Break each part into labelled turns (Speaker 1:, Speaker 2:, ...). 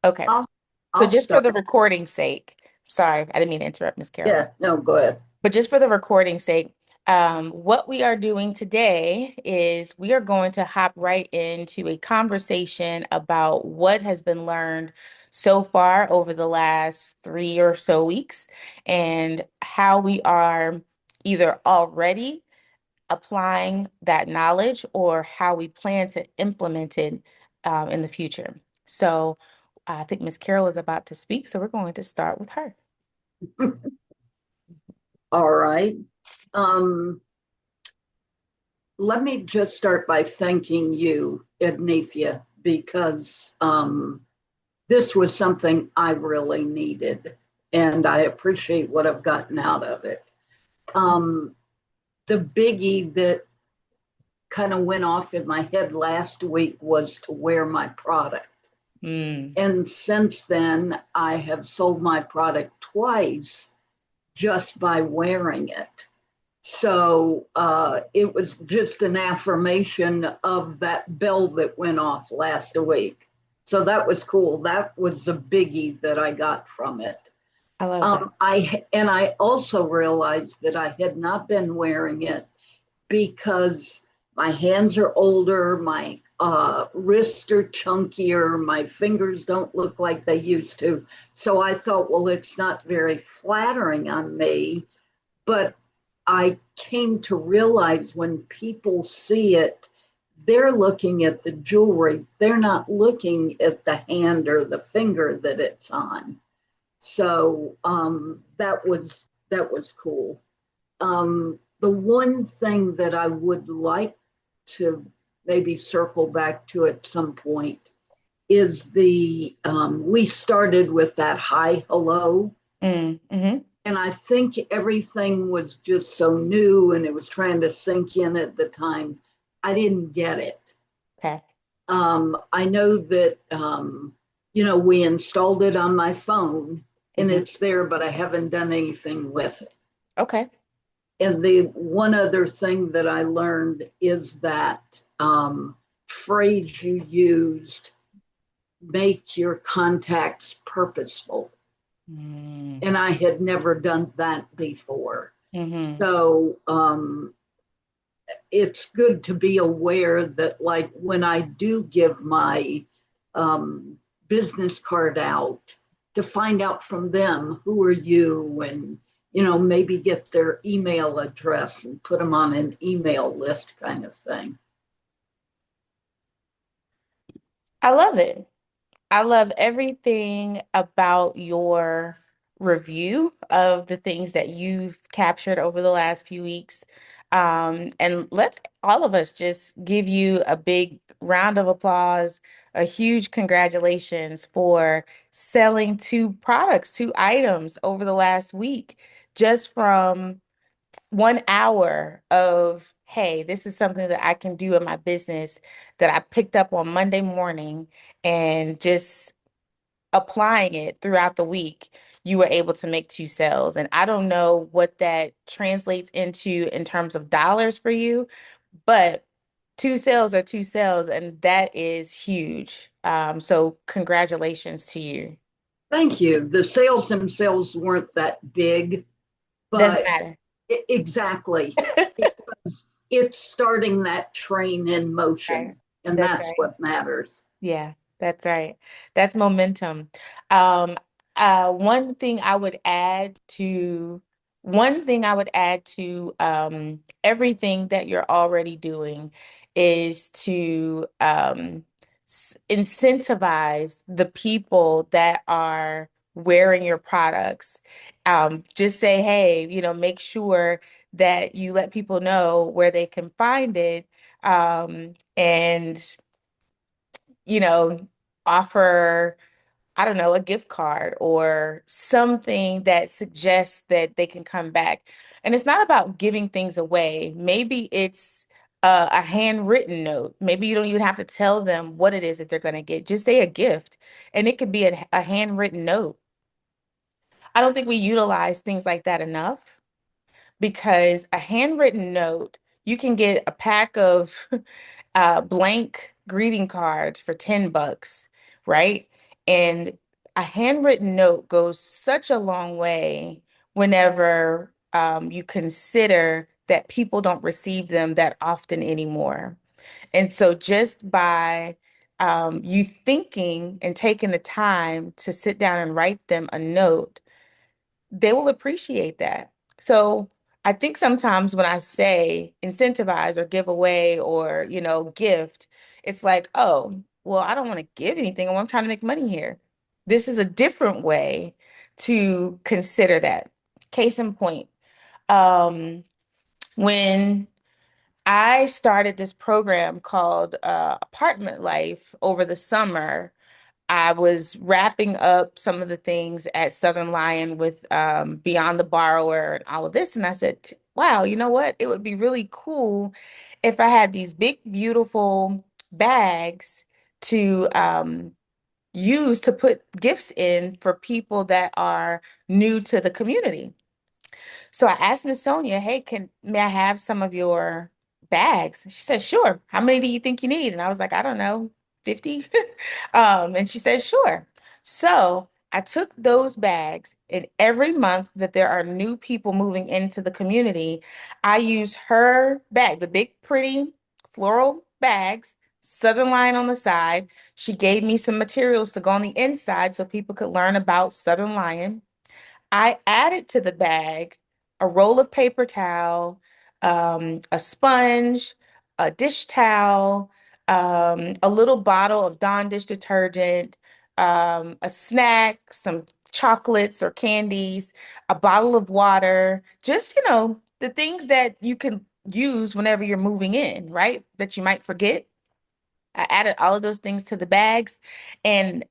Speaker 1: Okay.
Speaker 2: I'll
Speaker 1: So
Speaker 2: I'll
Speaker 1: just for
Speaker 2: start.
Speaker 1: the recording's sake, sorry, I didn't mean to interrupt, Miss Carol.
Speaker 2: Yeah, no, go ahead.
Speaker 1: But just for the recording's sake, what we are doing today is we are going to hop right into a conversation about what has been learned so far over the last 3 or so weeks and how we are either already applying that knowledge or how we plan to implement it in the future. So I think Miss Carol is about to speak, so we're going to start with her.
Speaker 2: All right. Um, Let me just start by thanking you, Ednethia, because this was something I really needed, and I appreciate what I've gotten out of it. Um, the biggie that kind of went off in my head last week was to wear my product.
Speaker 1: Mm.
Speaker 2: And since then, I have sold my product twice just by wearing it. So it was just an affirmation of that bell that went off last week. So that was cool. That was a biggie that I got from it.
Speaker 1: I love that.
Speaker 2: I also realized that I had not been wearing it because my hands are older, my wrists are chunkier, my fingers don't look like they used to. So I thought, well, it's not very flattering on me. But I came to realize when people see it, they're looking at the jewelry. They're not looking at the hand or the finger that it's on. So that was cool. The one thing that I would like to maybe circle back to at some point is the we started with that hi hello,
Speaker 1: Mm-hmm.
Speaker 2: and I think everything was just so new and it was trying to sink in at the time. I didn't get it.
Speaker 1: Okay.
Speaker 2: I know that we installed it on my phone and
Speaker 1: Mm-hmm.
Speaker 2: it's there, but I haven't done anything with it.
Speaker 1: Okay.
Speaker 2: And the one other thing that I learned is that phrase you used, make your contacts purposeful.
Speaker 1: Mm-hmm.
Speaker 2: And I had never done that before.
Speaker 1: Mm-hmm.
Speaker 2: So it's good to be aware that, like, when I do give my um, business card out, to find out from them who are you, and maybe get their email address and put them on an email list kind of thing.
Speaker 1: I love it. I love everything about your review of the things that you've captured over the last few weeks. And let's all of us just give you a big round of applause, a huge congratulations for selling two products, two items over the last week, just from 1 hour of, hey, this is something that I can do in my business that I picked up on Monday morning and just applying it throughout the week, you were able to make two sales. And I don't know what that translates into in terms of dollars for you, but two sales are two sales, and that is huge. So congratulations to you.
Speaker 2: Thank you. The sales themselves weren't that big,
Speaker 1: Doesn't
Speaker 2: but
Speaker 1: matter.
Speaker 2: exactly, because it's starting that train in
Speaker 1: Right.
Speaker 2: motion, and
Speaker 1: That's
Speaker 2: that's
Speaker 1: right.
Speaker 2: what matters.
Speaker 1: Yeah, that's right. That's momentum. Um, one thing I would add to everything that you're already doing is to incentivize the people that are wearing your products. Just say, hey, make sure that you let people know where they can find it. And you know, offer, I don't know, a gift card or something that suggests that they can come back. And it's not about giving things away. Maybe it's a handwritten note. Maybe you don't even have to tell them what it is that they're going to get. Just say a gift, and it could be a handwritten note. I don't think we utilize things like that enough because a handwritten note, you can get a pack of blank greeting cards for $10, right? And a handwritten note goes such a long way whenever you consider that people don't receive them that often anymore. And so just by you thinking and taking the time to sit down and write them a note, they will appreciate that. So I think sometimes when I say incentivize or give away or, gift, it's like, oh, well, I don't want to give anything. I'm trying to make money here. This is a different way to consider that. Case in point, um, when I started this program called Apartment Life over the summer, I was wrapping up some of the things at Southern Lion with Beyond the Borrower and all of this. And I said, wow, you know what? It would be really cool if I had these big, beautiful bags to use to put gifts in for people that are new to the community. So I asked Miss Sonia, hey, may I have some of your bags? She said, sure. How many do you think you need? And I was like, I don't know, 50. And she said, sure. So I took those bags, and every month that there are new people moving into the community, I use her bag, the big, pretty floral bags, Southern Line on the side. She gave me some materials to go on the inside so people could learn about Southern Lion. I added to the bag a roll of paper towel, a sponge, a dish towel, a little bottle of Dawn dish detergent, a snack, some chocolates or candies, a bottle of water, just, the things that you can use whenever you're moving in, right? That you might forget. I added all of those things to the bags and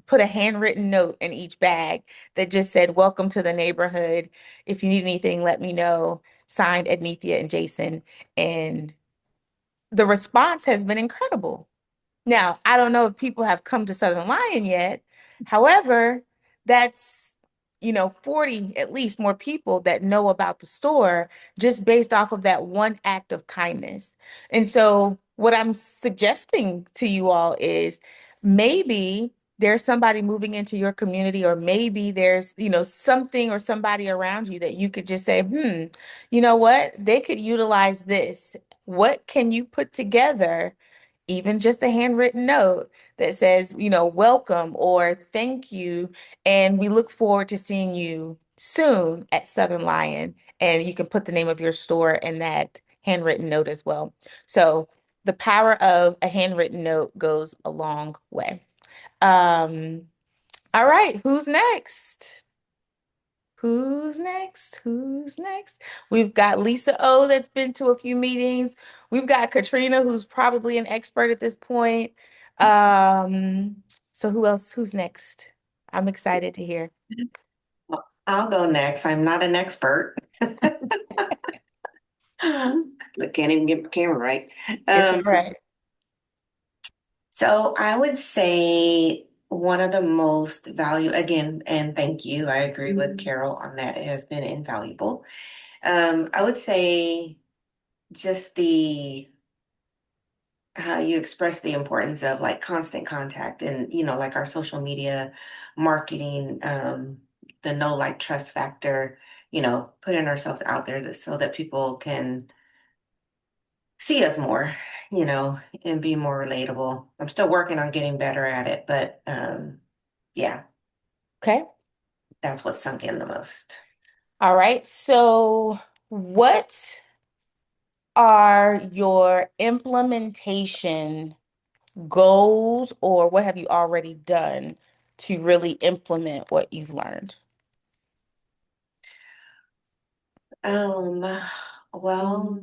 Speaker 1: put a handwritten note in each bag that just said, welcome to the neighborhood. If you need anything, let me know. Signed Ednethia and Jason. And the response has been incredible. Now, I don't know if people have come to Southern Lion yet. However, that's, 40 at least more people that know about the store just based off of that one act of kindness. And so, what I'm suggesting to you all is maybe there's somebody moving into your community, or maybe there's, something or somebody around you that you could just say, you know what? They could utilize this. What can you put together? Even just a handwritten note that says, welcome or thank you. And we look forward to seeing you soon at Southern Lion. And you can put the name of your store in that handwritten note as well. So the power of a handwritten note goes a long way. Um, all right, who's next? Who's next? Who's next? We've got Lisa O that's been to a few meetings. We've got Katrina, who's probably an expert at this point. Um, so who else? Who's next? I'm excited to hear.
Speaker 3: I'll go next. I'm not an expert. I can't even get my camera right.
Speaker 1: It's all
Speaker 3: Um,
Speaker 1: right.
Speaker 3: so I would say one of the most value, again, and thank you. I agree with Carol on that. It has been invaluable. I would say just the how you express the importance of like constant contact and like our social media marketing, the know like trust factor, putting ourselves out there so that people can see us more, and be more relatable. I'm still working on getting better at it, but yeah,
Speaker 1: Okay.
Speaker 3: that's what sunk in the most.
Speaker 1: All right. So what are your implementation goals, or what have you already done to really implement what you've learned?
Speaker 3: Um, well,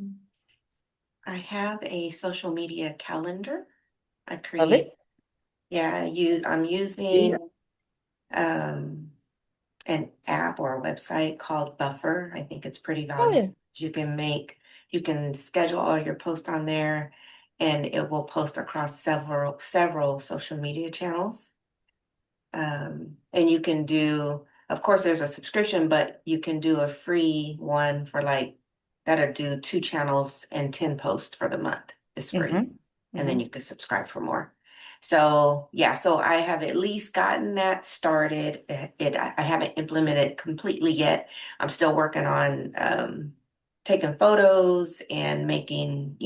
Speaker 3: I have a social media calendar I
Speaker 1: Love
Speaker 3: create.
Speaker 1: it.
Speaker 3: Yeah, I'm using um an app or a website called Buffer. I think it's pretty
Speaker 1: Oh,
Speaker 3: valuable.
Speaker 1: yeah.
Speaker 3: You can schedule all your posts on there and it will post across several social media channels. And you can do, of course, there's a subscription, but you can do a free one for like that'll do 2 channels and 10 posts for the month. It's free.
Speaker 1: Mm-hmm.
Speaker 3: And then
Speaker 1: Mm-hmm.
Speaker 3: you can subscribe for more. So yeah, so I have at least gotten that started. I haven't implemented it completely yet. I'm still working on taking photos and making,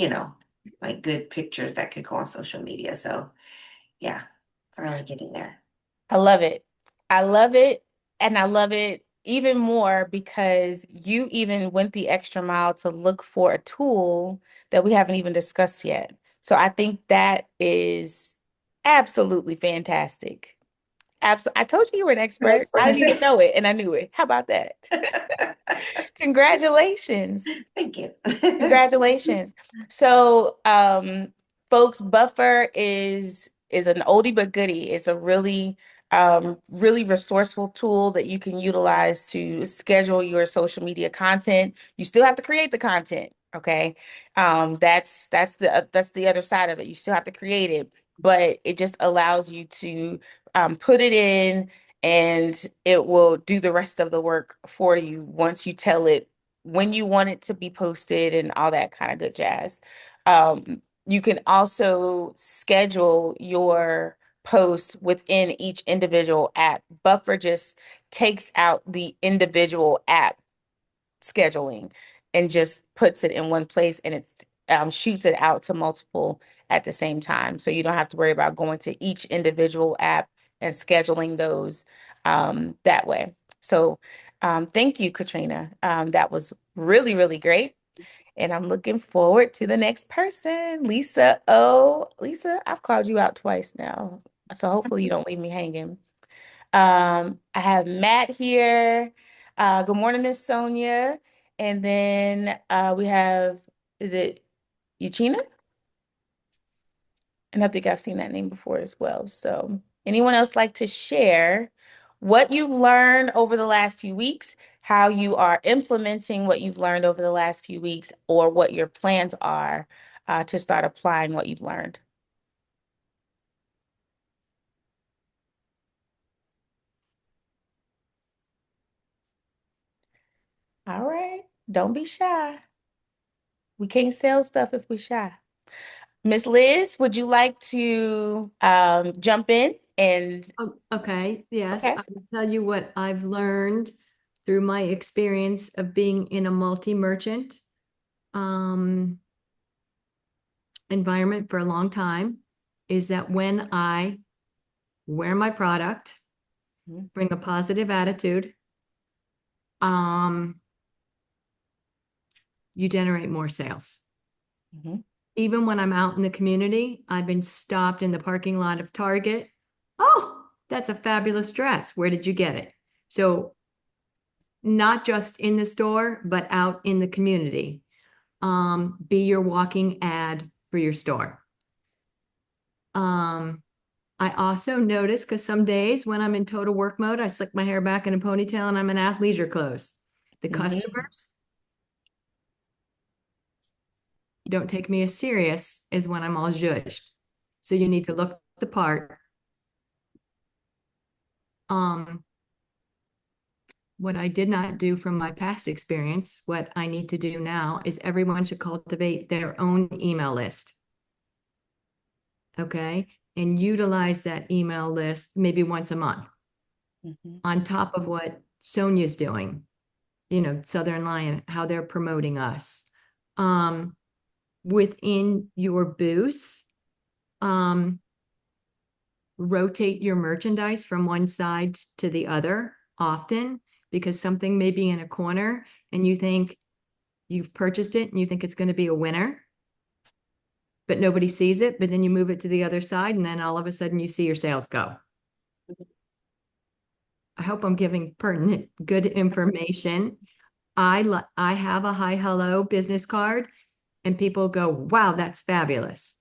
Speaker 3: like good pictures that could go on social media. So yeah, finally getting there.
Speaker 1: I love it. I love it. And I love it even more because you even went the extra mile to look for a tool that we haven't even discussed yet. So I think that is absolutely fantastic. Absolutely. I told you you were an expert. I didn't even know it, and I knew it. How about that? Congratulations.
Speaker 3: Thank you.
Speaker 1: Congratulations. So, folks, Buffer is an oldie but goodie. It's a really resourceful tool that you can utilize to schedule your social media content. You still have to create the content, okay? That's the other side of it. You still have to create it, but it just allows you to put it in, and it will do the rest of the work for you once you tell it when you want it to be posted and all that kind of good jazz. You can also schedule your posts within each individual app. Buffer just takes out the individual app scheduling and just puts it in one place, and it shoots it out to multiple at the same time. So you don't have to worry about going to each individual app and scheduling those that way. So thank you, Katrina. That was really great. And I'm looking forward to the next person, Lisa O. Lisa, I've called you out twice now. So hopefully you don't leave me hanging. I have Matt here. Good morning, Miss Sonia. And then we have, is it Uchina? And I think I've seen that name before as well. So, anyone else like to share what you've learned over the last few weeks, how you are implementing what you've learned over the last few weeks, or what your plans are to start applying what you've learned? All right. Don't be shy. We can't sell stuff if we're shy. Miss Liz, would you like to jump in and
Speaker 4: Okay, yes,
Speaker 1: okay?
Speaker 4: I will tell you what I've learned through my experience of being in a multi-merchant um, environment for a long time is that when I wear my product,
Speaker 1: Mhm,
Speaker 4: bring a positive attitude, um, you generate more sales.
Speaker 1: mhm,
Speaker 4: Even when I'm out in the community, I've been stopped in the parking lot of Target. Oh, that's a fabulous dress. Where did you get it? So not just in the store, but out in the community. Be your walking ad for your store. Um, I also notice because some days when I'm in total work mode, I slick my hair back in a ponytail and I'm in athleisure clothes. The
Speaker 1: mhm.
Speaker 4: customers don't take me as serious as when I'm all zhuzhed. So you need to look the part. Um, what I did not do from my past experience, what I need to do now is everyone should cultivate their own email list. Okay. And utilize that email list maybe once a month
Speaker 1: Mhm,
Speaker 4: on top of what Sonia's doing, Southern Lion, how they're promoting us. Um, Within your booths, um, rotate your merchandise from one side to the other often because something may be in a corner and you think you've purchased it and you think it's going to be a winner, but nobody sees it. But then you move it to the other side and then all of a sudden you see your sales go. I hope I'm giving pertinent, good information. I have a hi hello business card and people go, wow, that's fabulous.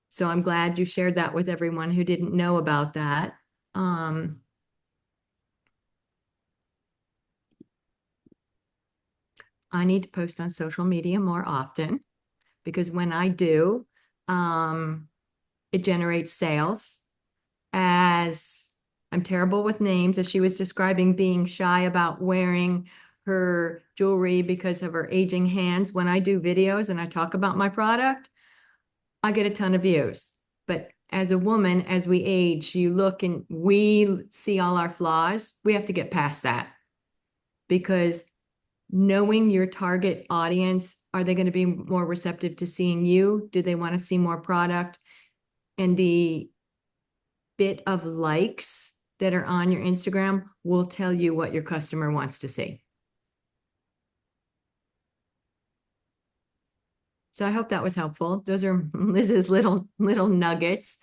Speaker 4: So I'm glad you shared that with everyone who didn't know about that. Um, I need to post on social media more often because when I do, um, it generates sales. As I'm terrible with names, as she was describing being shy about wearing her jewelry because of her aging hands. When I do videos and I talk about my product, I get a ton of views But as a woman, as we age, you look and we see all our flaws. We have to get past that because knowing your target audience, are they going to be more receptive to seeing you? Do they want to see more product? And the bit of likes that are on your Instagram will tell you what your customer wants to see. So I hope that was helpful. Those are Liz's little nuggets.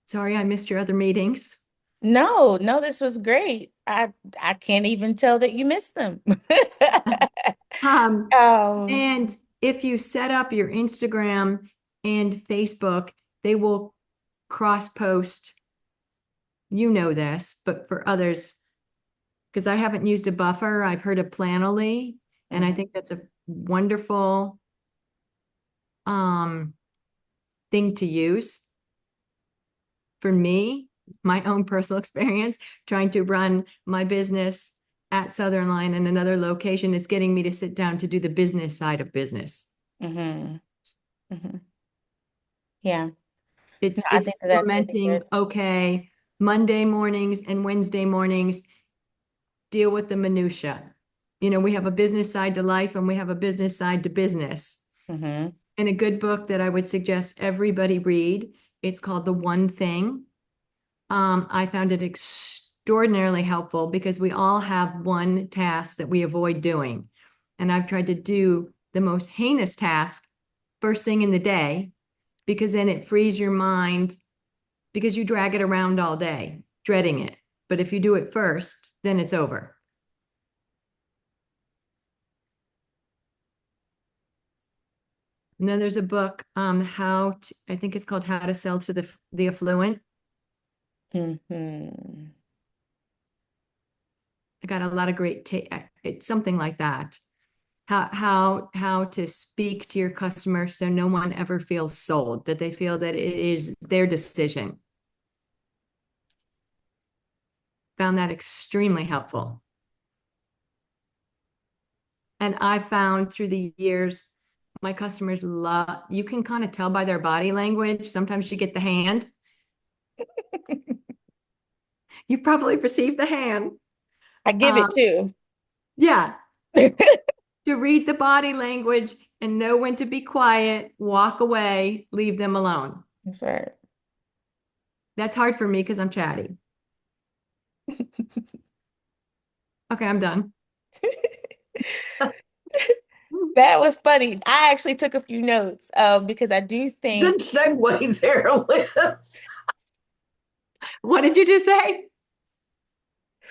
Speaker 4: Sorry, I missed your other meetings.
Speaker 1: No, no, this was great. I can't even tell that you missed them.
Speaker 4: Um,
Speaker 1: Um,
Speaker 4: and if you set up your Instagram and Facebook, they will cross post. You know this, but for others, because I haven't used a buffer, I've heard of Planoly, and I
Speaker 1: mhm,
Speaker 4: think that's a wonderful um, thing to use. For me, my own personal experience trying to run my business at Southern Line in another location, it's getting me to sit down to do the business side of business.
Speaker 1: mhm, mhm. Yeah, no,
Speaker 4: It's
Speaker 1: I
Speaker 4: it's
Speaker 1: think that that's really
Speaker 4: implementing,
Speaker 1: good.
Speaker 4: okay, Monday mornings and Wednesday mornings, deal with the minutia. We have a business side to life and we have a business side to business.
Speaker 1: Hmm.
Speaker 4: And a good book that I would suggest everybody read, it's called The One Thing. I found it extraordinarily helpful because we all have one task that we avoid doing. And I've tried to do the most heinous task first thing in the day because then it frees your mind because you drag it around all day, dreading it. But if you do it first, then it's over. And then there's a book, I think it's called How to Sell to the Affluent.
Speaker 1: Hmm.
Speaker 4: I got a lot of great, it's something like that. How to speak to your customer so no one ever feels sold, that they feel that it is their decision. Found that extremely helpful. And I found through the years, my customers love, you can kind of tell by their body language. Sometimes you get the hand. You've probably perceived the hand.
Speaker 1: I give it
Speaker 4: Um,
Speaker 1: too.
Speaker 4: yeah, to read the body language and know when to be quiet, walk away, leave them alone.
Speaker 1: That's right.
Speaker 4: That's hard for me because I'm chatty. Okay, I'm done.
Speaker 1: That was funny. I actually took a few notes because I do think
Speaker 2: Good segue there, Liz.
Speaker 4: What did you just say?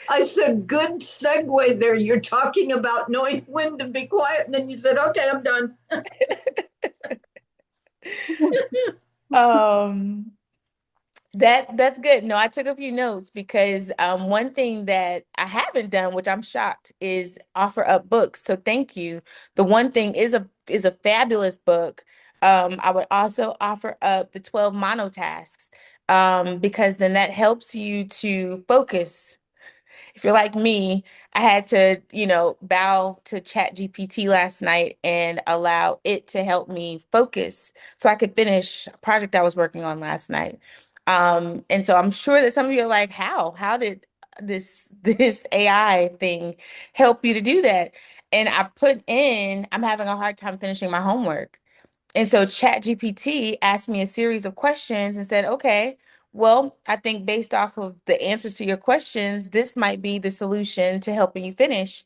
Speaker 2: I said, good segue there. You're talking about knowing when to be quiet. And then you said, okay, I'm done.
Speaker 1: um that's good. No, I took a few notes because one thing that I haven't done, which I'm shocked, is offer up books. So thank you. The one thing is a fabulous book. I would also offer up the 12 monotasks because then that helps you to focus. If you're like me, I had to, bow to Chat GPT last night and allow it to help me focus so I could finish a project I was working on last night. And so I'm sure that some of you are like, how? How did this AI thing help you to do that? And I put in, I'm having a hard time finishing my homework. And so ChatGPT asked me a series of questions and said, okay, well, I think based off of the answers to your questions, this might be the solution to helping you finish.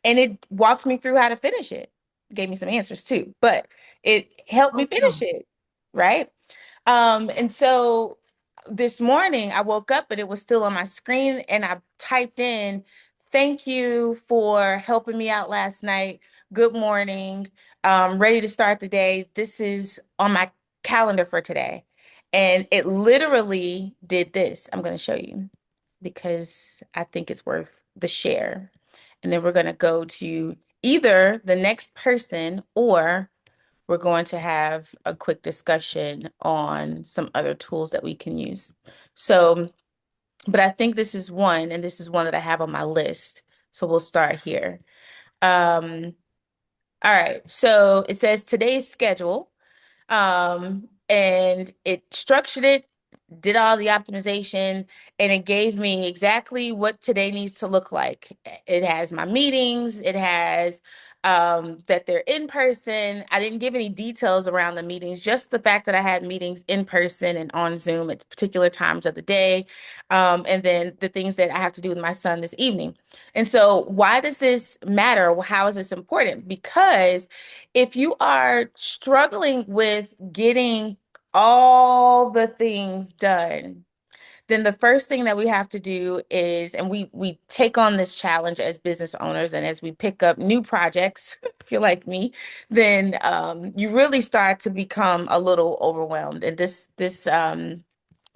Speaker 1: And it walked me through how to finish it. Gave me some answers too, but it helped me finish
Speaker 4: Awesome.
Speaker 1: it, right? And so this morning I woke up and it was still on my screen and I typed in, thank you for helping me out last night. Good morning. Ready to start the day. This is on my calendar for today. And it literally did this. I'm going to show you because I think it's worth the share. And then we're going to go to either the next person or we're going to have a quick discussion on some other tools that we can use. So, but I think this is one, and this is one that I have on my list. So we'll start here. Um, All right. So it says today's schedule. And it structured it, did all the optimization, and it gave me exactly what today needs to look like. It has my meetings, it has that they're in person. I didn't give any details around the meetings, just the fact that I had meetings in person and on Zoom at particular times of the day. And then the things that I have to do with my son this evening. And so, why does this matter? How is this important? Because if you are struggling with getting all the things done, then the first thing that we have to do is, and we take on this challenge as business owners, and as we pick up new projects, if you're like me, then you really start to become a little overwhelmed. And this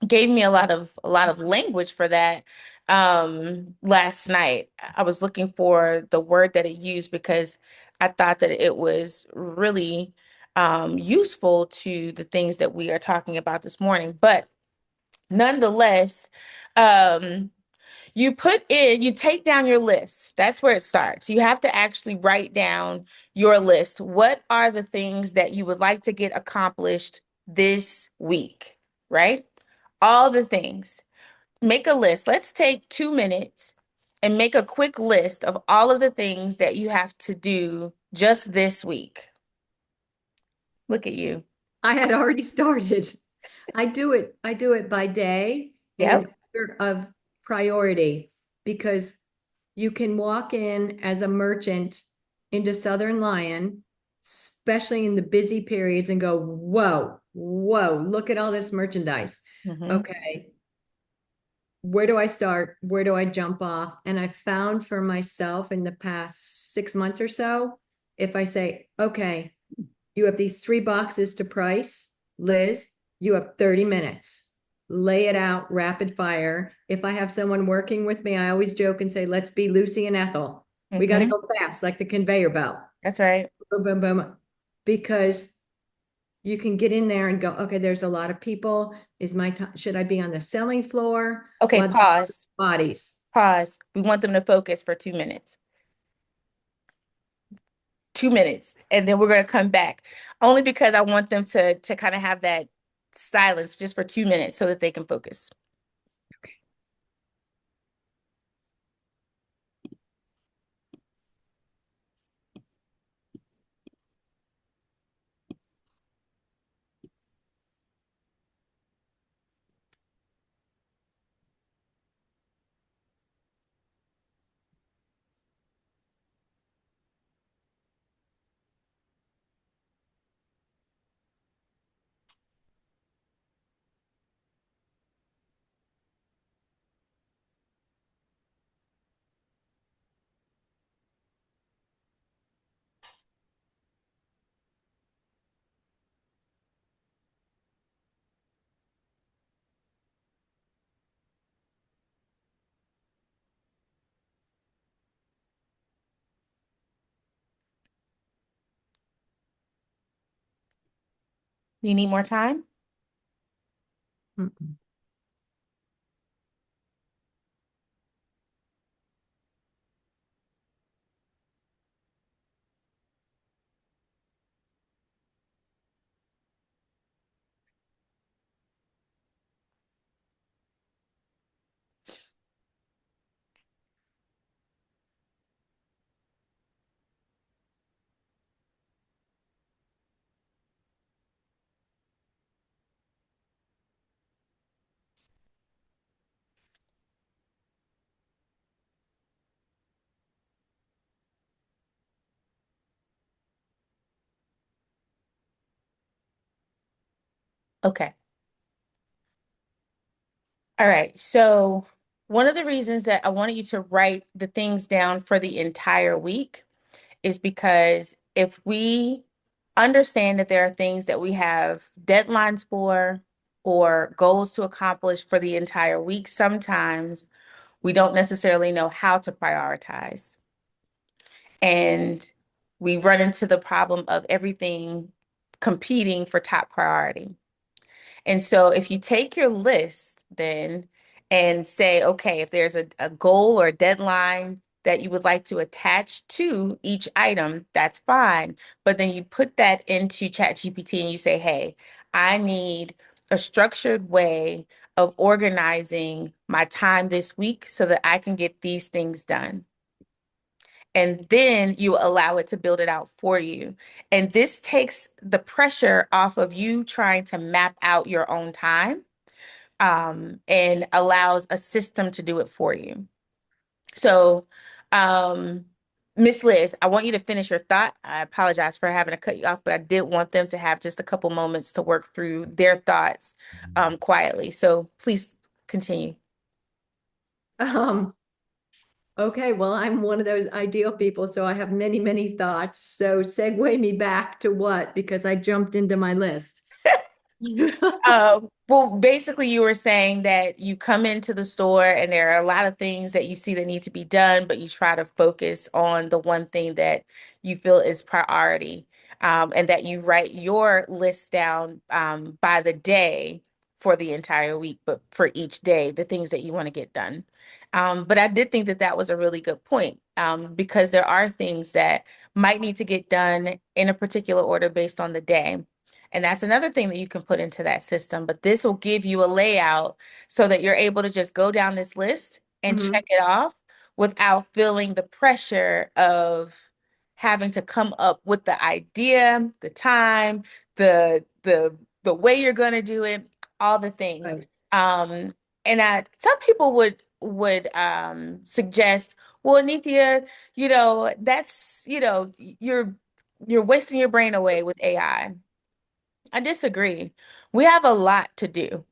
Speaker 1: gave me a lot of language for that last night. I was looking for the word that it used because I thought that it was really useful to the things that we are talking about this morning. But nonetheless, um, you take down your list. That's where it starts. You have to actually write down your list. What are the things that you would like to get accomplished this week, right? All the things. Make a list. Let's take 2 minutes and make a quick list of all of the things that you have to do just this week. Look at you.
Speaker 4: I had already started. I do it by day and in
Speaker 1: Yep.
Speaker 4: order of priority because you can walk in as a merchant into Southern Lion, especially in the busy periods, and go, whoa, whoa, look at all this merchandise.
Speaker 1: Hmm.
Speaker 4: Okay, where do I start? Where do I jump off? And I found for myself in the past 6 months or so, if I say, okay, you have these 3 boxes to price, Liz, you have 30 minutes. Lay it out rapid fire. If I have someone working with me, I always joke and say, let's be Lucy and Ethel. We got to
Speaker 1: Hmm.
Speaker 4: go fast, like the conveyor belt.
Speaker 1: That's right.
Speaker 4: Boom, boom, boom. Because you can get in there and go, okay, there's a lot of people. Is my time, should I be on the selling floor
Speaker 1: Okay,
Speaker 4: while
Speaker 1: pause.
Speaker 4: bodies?
Speaker 1: Pause. We want them to focus for 2 minutes. 2 minutes, and then we're going to come back. Only because I want them to kind of have that silence just for 2 minutes so that they can focus. Do you need more time?
Speaker 4: Mm-mm.
Speaker 1: Okay. All right. So one of the reasons that I wanted you to write the things down for the entire week is because if we understand that there are things that we have deadlines for or goals to accomplish for the entire week, sometimes we don't necessarily know how to prioritize. And we run into the problem of everything competing for top priority. And so if you take your list then and say, okay, if there's a goal or a deadline that you would like to attach to each item, that's fine. But then you put that into ChatGPT and you say, hey, I need a structured way of organizing my time this week so that I can get these things done. And then you allow it to build it out for you. And this takes the pressure off of you trying to map out your own time, and allows a system to do it for you. So, um, Miss Liz, I want you to finish your thought. I apologize for having to cut you off, but I did want them to have just a couple moments to work through their thoughts, quietly. So please continue.
Speaker 4: Um, okay, well, I'm one of those ideal people, so I have many, many thoughts. So segue me back to what, because I jumped into my list.
Speaker 1: Well, basically, you were saying that you come into the store and there are a lot of things that you see that need to be done, but you try to focus on the one thing that you feel is priority, and that you write your list down, by the day for the entire week, but for each day, the things that you want to get done. But I did think that that was a really good point, because there are things that might need to get done in a particular order based on the day. And that's another thing that you can put into that system. But this will give you a layout so that you're able to just go down this list and check
Speaker 4: Mhm.
Speaker 1: it off without feeling the pressure of having to come up with the idea, the time, the way you're going to do it, all the things.
Speaker 4: Right.
Speaker 1: Um, and some people would suggest, well, Nithya, that's, you're wasting your brain away with AI. I disagree. We have a lot to do.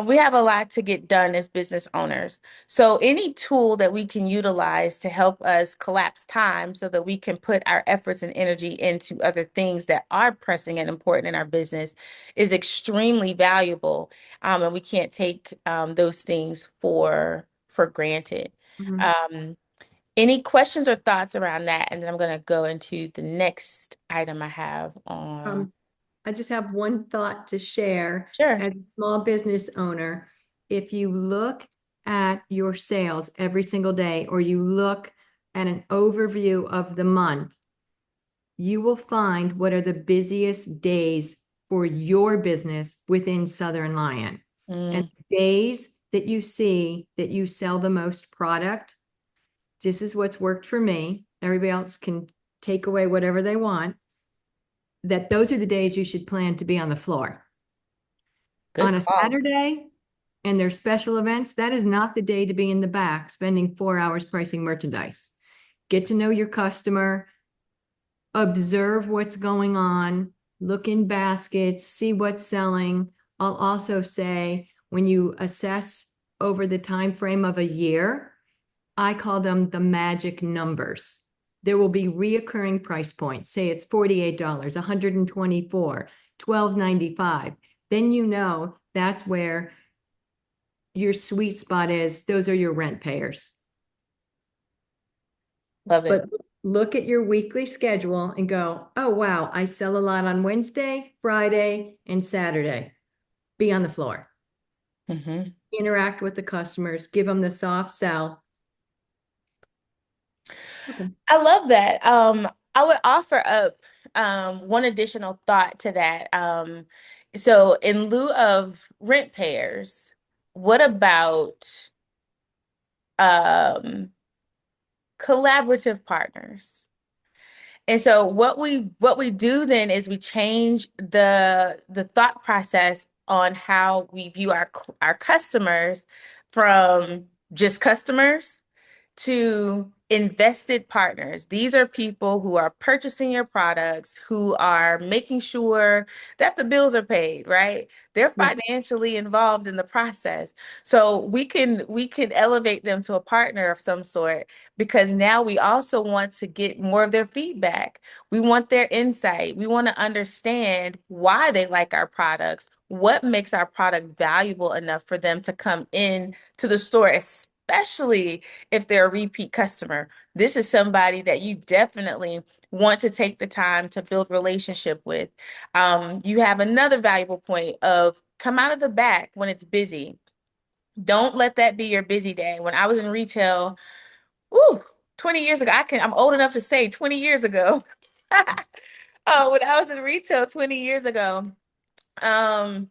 Speaker 1: We have a lot to get done as business owners. So, any tool that we can utilize to help us collapse time so that we can put our efforts and energy into other things that are pressing and important in our business is extremely valuable. And we can't take, those things for granted.
Speaker 4: Mhm.
Speaker 1: Um, any questions or thoughts around that? And then I'm going to go into the next item I have on.
Speaker 4: Um, I just have one thought to share
Speaker 1: Sure.
Speaker 4: as a small business owner. If you look at your sales every single day, or you look at an overview of the month, you will find what are the busiest days for your business within Southern Lion. And
Speaker 1: Mm,
Speaker 4: the days that you see that you sell the most product, this is what's worked for me. Everybody else can take away whatever they want. That those are the days you should plan to be on the floor.
Speaker 1: good
Speaker 4: On a
Speaker 1: call.
Speaker 4: Saturday and their special events, that is not the day to be in the back spending 4 hours pricing merchandise. Get to know your customer, observe what's going on, look in baskets, see what's selling. I'll also say when you assess over the time frame of a year, I call them the magic numbers. There will be reoccurring price points. Say it's $48, $124, $12.95. Then you know that's where your sweet spot is. Those are your rent payers.
Speaker 1: Love it.
Speaker 4: But look at your weekly schedule and go, oh, wow, I sell a lot on Wednesday, Friday, and Saturday. Be on the floor,
Speaker 1: Hmm.
Speaker 4: interact with the customers, give them the soft sell. Okay.
Speaker 1: I love that. I would offer up, one additional thought to that. So in lieu of rent payers, what about um, collaborative partners? And so what we do then is we change the thought process on how we view our customers from just customers to invested partners. These are people who are purchasing your products, who are making sure that the bills are paid, right? They're
Speaker 4: Yep.
Speaker 1: financially involved in the process. So we can elevate them to a partner of some sort because now we also want to get more of their feedback. We want their insight. We want to understand why they like our products, what makes our product valuable enough for them to come in to the store, especially if they're a repeat customer. This is somebody that you definitely want to take the time to build relationship with. You have another valuable point of come out of the back when it's busy. Don't let that be your busy day. When I was in retail, Ooh, 20 years ago. I'm old enough to say 20 years ago. When I was in retail 20 years ago, um,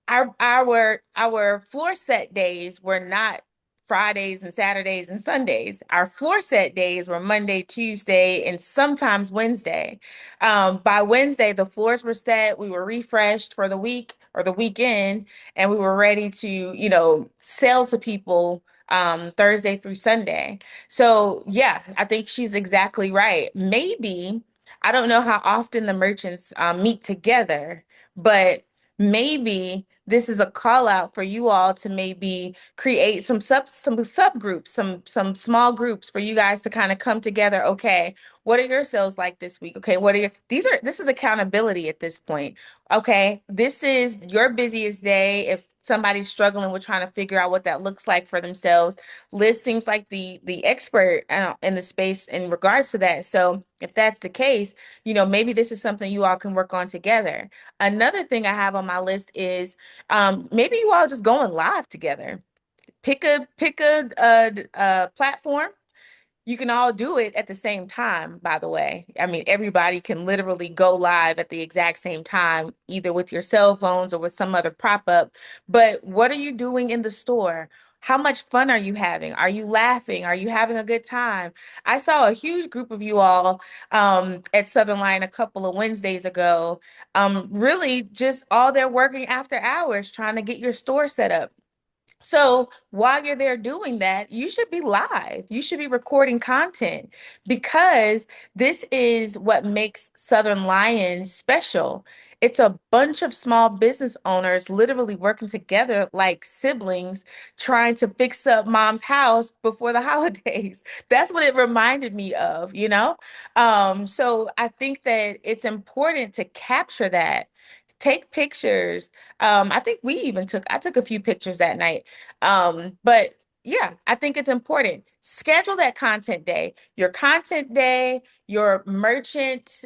Speaker 1: our floor set days were not Fridays and Saturdays and Sundays. Our floor set days were Monday, Tuesday, and sometimes Wednesday. By Wednesday, the floors were set, we were refreshed for the week or the weekend, and we were ready to, sell to people Thursday through Sunday. So yeah, I think she's exactly right. Maybe I don't know how often the merchants meet together, but maybe this is a call out for you all to maybe create some subgroups, some small groups for you guys to kind of come together. Okay, what are your sales like this week? Okay, what are your this is accountability at this point. Okay, this is your busiest day. If somebody's struggling with trying to figure out what that looks like for themselves, Liz seems like the expert in the space in regards to that. So if that's the case, maybe this is something you all can work on together. Another thing I have on my list is maybe you all just going live together. Pick a platform. You can all do it at the same time, by the way. I mean, everybody can literally go live at the exact same time, either with your cell phones or with some other prop-up. But what are you doing in the store? How much fun are you having? Are you laughing? Are you having a good time? I saw a huge group of you all at Southern Line a couple of Wednesdays ago, really just all there working after hours trying to get your store set up. So while you're there doing that, you should be live. You should be recording content because this is what makes Southern Lions special. It's a bunch of small business owners literally working together like siblings trying to fix up mom's house before the holidays. That's what it reminded me of. So I think that it's important to capture that. Take pictures. I took a few pictures that night. But yeah, I think it's important. Schedule that content day, your merchant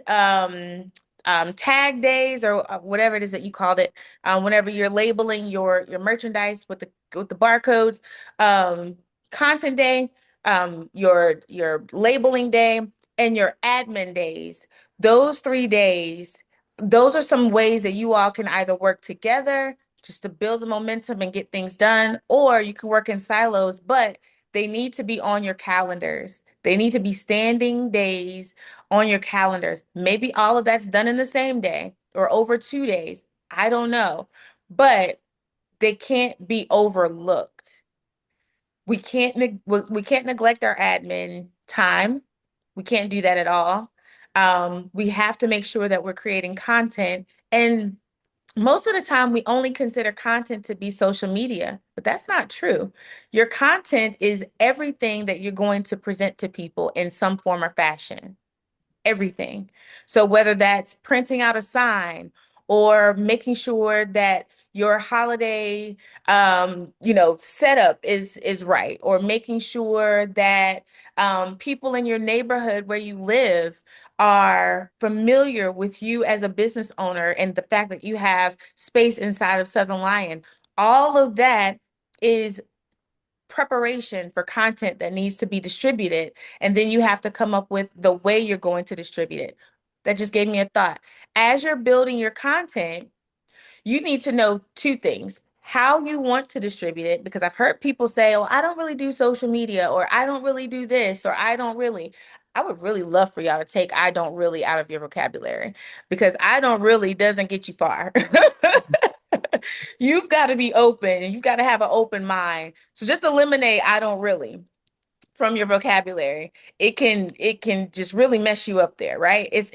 Speaker 1: tag days or whatever it is that you called it. Whenever you're labeling your merchandise with the barcodes, um, content day, your labeling day, and your admin days. Those 3 days, those are some ways that you all can either work together just to build the momentum and get things done, or you can work in silos, but they need to be on your calendars. They need to be standing days on your calendars. Maybe all of that's done in the same day or over 2 days. I don't know, but they can't be overlooked. We can't neglect our admin time. We can't do that at all. We have to make sure that we're creating content, and most of the time, we only consider content to be social media, but that's not true. Your content is everything that you're going to present to people in some form or fashion, everything. So whether that's printing out a sign or making sure that your holiday setup is right, or making sure that people in your neighborhood where you live are familiar with you as a business owner and the fact that you have space inside of Southern Lion. All of that is preparation for content that needs to be distributed. And then you have to come up with the way you're going to distribute it. That just gave me a thought. As you're building your content, you need to know two things. How you want to distribute it, because I've heard people say, oh, I don't really do social media, or I don't really do this, or I don't really. I would really love for y'all to take I don't really out of your vocabulary because I don't really doesn't get you far. You've got to be open and you've got to have an open mind. So just eliminate I don't really from your vocabulary. It can just really mess you up there, right? It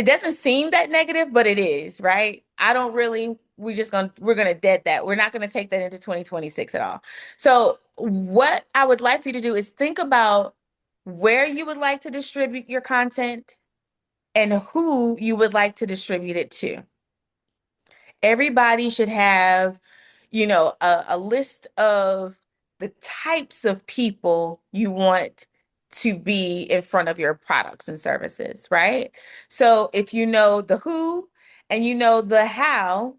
Speaker 1: doesn't seem that negative, but it is, right? I don't really, we're gonna dead that. We're not gonna take that into 2026 at all. So what I would like for you to do is think about where you would like to distribute your content and who you would like to distribute it to. Everybody should have, a list of the types of people you want to be in front of your products and services, right? So if you know the who and you know the how,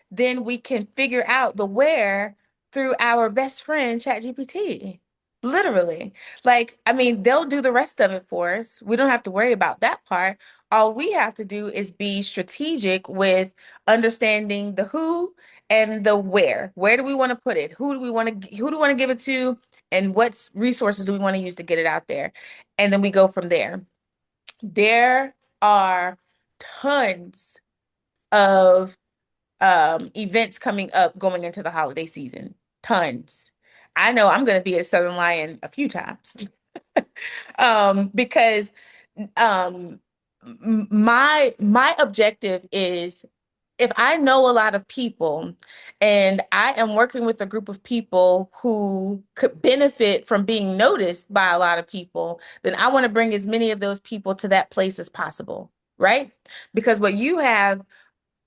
Speaker 1: then we can figure out the where through our best friend, ChatGPT. Literally. Like, I mean, they'll do the rest of it for us. We don't have to worry about that part. All we have to do is be strategic with understanding the who and the where. Where do we want to put it? Who do we want to give it to? And what resources do we want to use to get it out there? And then we go from there. There are tons of events coming up going into the holiday season. Tons. I know I'm going to be at Southern Lion a few times because um, my objective is if I know a lot of people and I am working with a group of people who could benefit from being noticed by a lot of people, then I want to bring as many of those people to that place as possible, right? Because what you have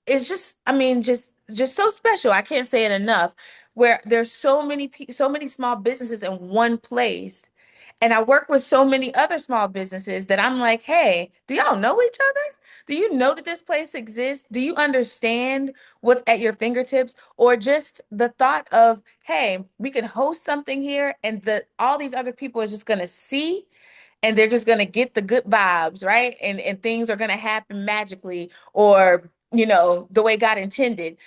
Speaker 1: it's just, I mean, just so special. I can't say it enough. Where there's so many small businesses in one place, and I work with so many other small businesses that I'm like, hey, do y'all know each other? Do you know that this place exists? Do you understand what's at your fingertips? Or just the thought of, hey, we can host something here, and the all these other people are just gonna see and they're just going to get the good vibes, right? And things are going to happen magically or the way God intended,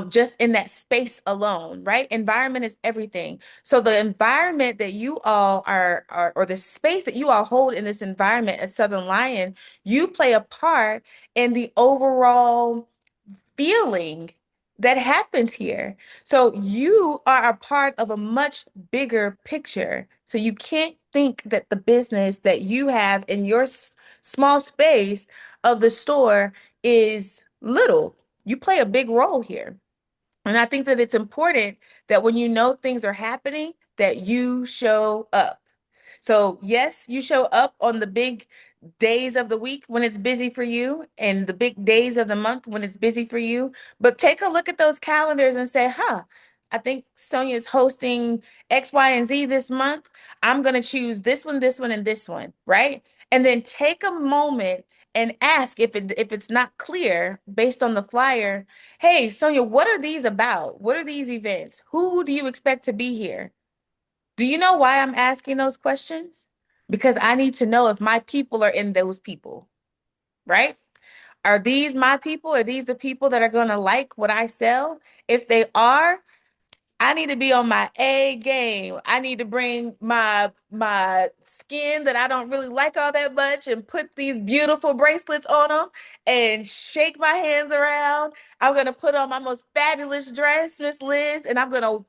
Speaker 1: just in that space alone, right? Environment is everything. So the environment that you all are or the space that you all hold in this environment at Southern Lion, you play a part in the overall feeling that happens here. So you are a part of a much bigger picture. So you can't think that the business that you have in your small space of the store is little. You play a big role here. And I think that it's important that when you know things are happening, that you show up. So, yes, you show up on the big days of the week when it's busy for you and the big days of the month when it's busy for you. But take a look at those calendars and say, huh, I think Sonia is hosting X, Y, and Z this month. I'm going to choose this one, and this one, right? And then take a moment and ask if it's not clear based on the flyer, hey, Sonia, what are these about? What are these events? Who do you expect to be here? Do you know why I'm asking those questions? Because I need to know if my people are in those people, right? Are these my people? Are these the people that are going to like what I sell? If they are, I need to be on my A game. I need to bring my skin that I don't really like all that much and put these beautiful bracelets on them and shake my hands around. I'm gonna put on my most fabulous dress, Miss Liz, and I'm gonna,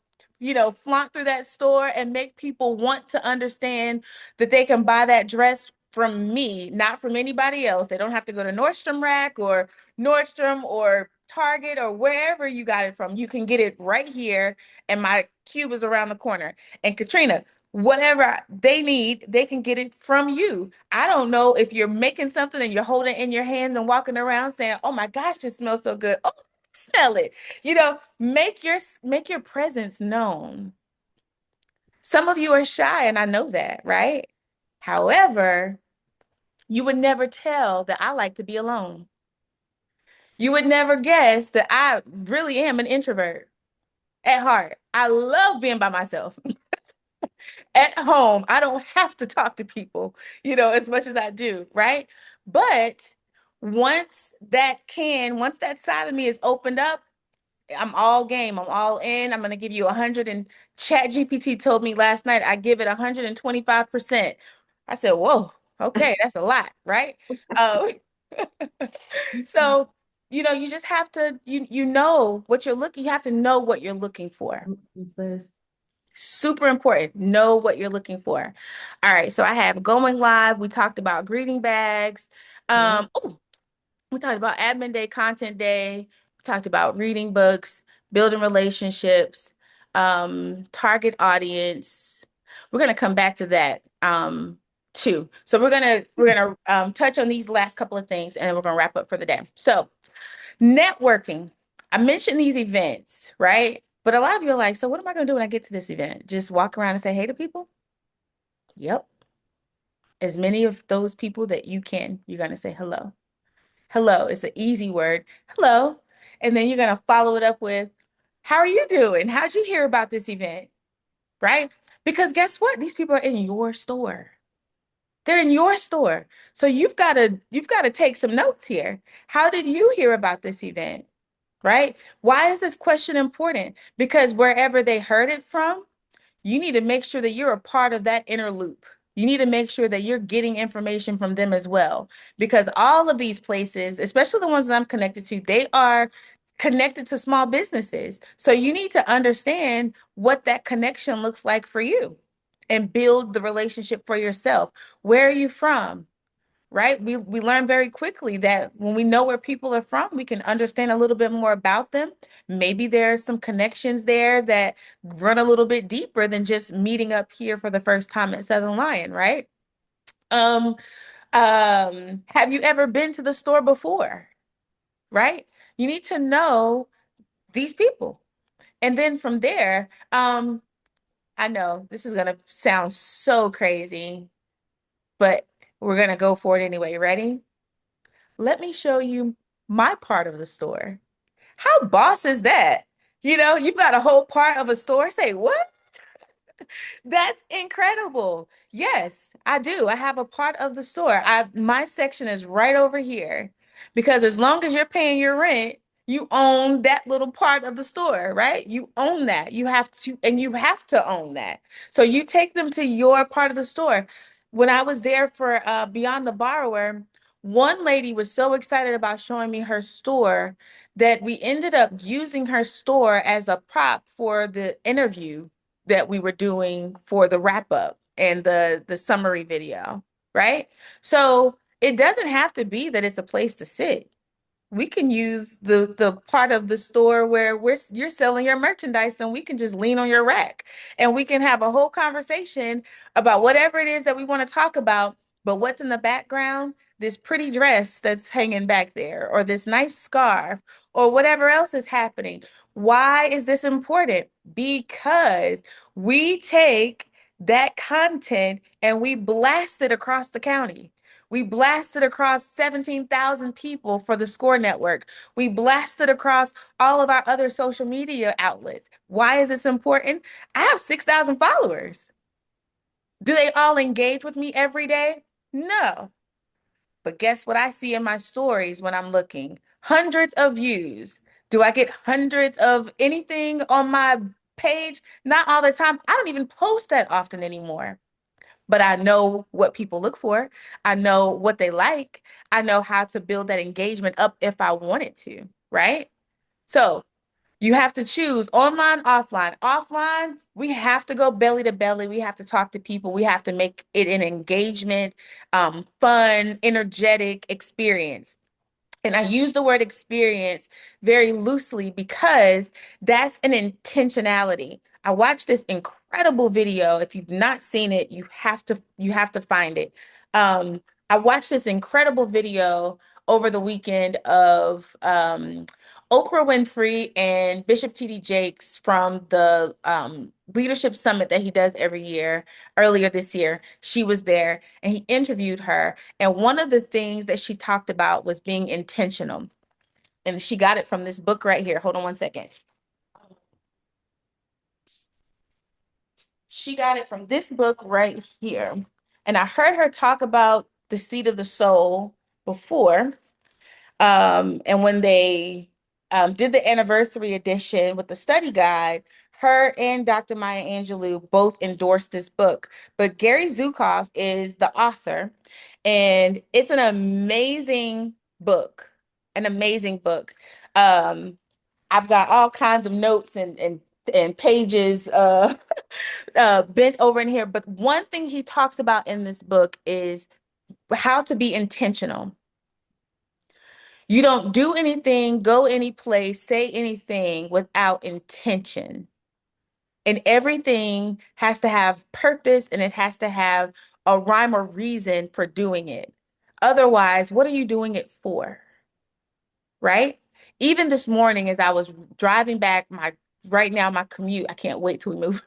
Speaker 1: flaunt through that store and make people want to understand that they can buy that dress from me, not from anybody else. They don't have to go to Nordstrom Rack or Nordstrom or Target or wherever you got it from. You can get it right here and my cube is around the corner. And Katrina, whatever they need, they can get it from you. I don't know if you're making something and you're holding it in your hands and walking around saying, "Oh my gosh, this smells so good." Oh, smell it. Make your presence known. Some of you are shy, and I know that, right? However, you would never tell that I like to be alone. You would never guess that I really am an introvert at heart. I love being by myself. At home, I don't have to talk to people, as much as I do, right? But once that side of me is opened up, I'm all game. I'm all in. I'm going to give you 100 and Chat GPT told me last night I give it 125%. I said, whoa, okay, that's a lot, right? Um, so, you just have to, you know what you're looking, you have to know what you're looking for.
Speaker 4: Liz.
Speaker 1: Super important. Know what you're looking for. All right. So I have going live. We talked about greeting bags.
Speaker 4: Yeah.
Speaker 1: Oh, we talked about admin day, content day. We talked about reading books, building relationships, target audience. We're gonna come back to that too. So we're gonna touch on these last couple of things and then we're gonna wrap up for the day. So networking. I mentioned these events, right? But a lot of you are like, so what am I going to do when I get to this event? Just walk around and say hey to people? Yep. As many of those people that you can, you're going to say hello. Hello is an easy word. Hello. And then you're going to follow it up with, how are you doing? How'd you hear about this event? Right? Because guess what? These people are in your store. They're in your store. So you've got to take some notes here. How did you hear about this event? Right? Why is this question important? Because wherever they heard it from, you need to make sure that you're a part of that inner loop. You need to make sure that you're getting information from them as well. Because all of these places, especially the ones that I'm connected to, they are connected to small businesses. So you need to understand what that connection looks like for you and build the relationship for yourself. Where are you from? Right? We learn very quickly that when we know where people are from, we can understand a little bit more about them. Maybe there's some connections there that run a little bit deeper than just meeting up here for the first time at Southern Lion, right? Um, have you ever been to the store before? Right? You need to know these people. And then from there, I know this is gonna sound so crazy, but we're gonna go for it anyway. Ready? Let me show you my part of the store. How boss is that? You've got a whole part of a store. Say, what? That's incredible. Yes, I do. I have a part of the store. My section is right over here because as long as you're paying your rent, you own that little part of the store, right? You own that. You have to, and you have to own that. So you take them to your part of the store. When I was there for Beyond the Borrower, one lady was so excited about showing me her store that we ended up using her store as a prop for the interview that we were doing for the wrap up and the summary video, right? So it doesn't have to be that it's a place to sit. We can use the part of the store where you're selling your merchandise and we can just lean on your rack and we can have a whole conversation about whatever it is that we want to talk about. But what's in the background? This pretty dress that's hanging back there, or this nice scarf, or whatever else is happening. Why is this important? Because we take that content and we blast it across the county. We blasted across 17,000 people for the SCORE network. We blasted across all of our other social media outlets. Why is this important? I have 6,000 followers. Do they all engage with me every day? No. But guess what I see in my stories when I'm looking? Hundreds of views. Do I get hundreds of anything on my page? Not all the time. I don't even post that often anymore, but I know what people look for. I know what they like. I know how to build that engagement up if I wanted to, right? So you have to choose online, offline. Offline, we have to go belly to belly. We have to talk to people. We have to make it an engagement, fun, energetic experience. And I use the word experience very loosely because that's an intentionality. I watched this incredible video. If you've not seen it, you have to find it. I watched this incredible video over the weekend of Oprah Winfrey and Bishop T.D. Jakes from the leadership summit that he does every year, earlier this year. She was there and he interviewed her. And one of the things that she talked about was being intentional. And she got it from this book right here. Hold on one second. She got it from this book right here. And I heard her talk about the seat of the soul before. And when they did the anniversary edition with the study guide, her and Dr. Maya Angelou both endorsed this book. But Gary Zukav is the author, and it's an amazing book, an amazing book. Um, I've got all kinds of notes and pages bent over in here. But one thing he talks about in this book is how to be intentional. You don't do anything, go any place, say anything without intention. And everything has to have purpose and it has to have a rhyme or reason for doing it. Otherwise, what are you doing it for? Right? Even this morning, as I was driving back, right now, my commute, I can't wait till we move.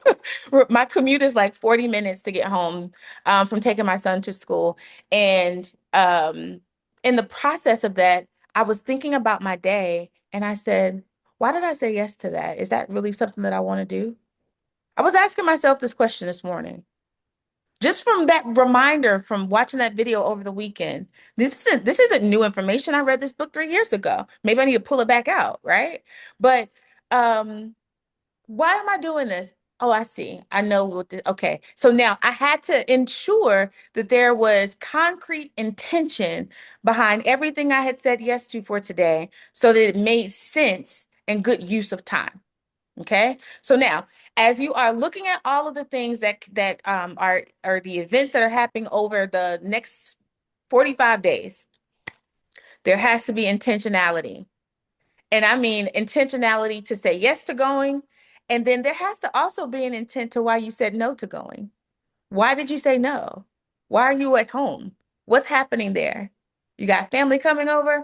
Speaker 1: My commute is like 40 minutes to get home from taking my son to school. And in the process of that, I was thinking about my day and I said, why did I say yes to that? Is that really something that I want to do? I was asking myself this question this morning. Just from that reminder from watching that video over the weekend. This isn't new information. I read this book 3 years ago. Maybe I need to pull it back out, right? But um why am I doing this? Oh, I see. I know what the, okay. So now I had to ensure that there was concrete intention behind everything I had said yes to for today so that it made sense and good use of time. Okay. So now, as you are looking at all of the things that are the events that are happening over the next 45 days, there has to be intentionality. And I mean intentionality to say yes to going. And then there has to also be an intent to why you said no to going. Why did you say no? Why are you at home? What's happening there? You got family coming over?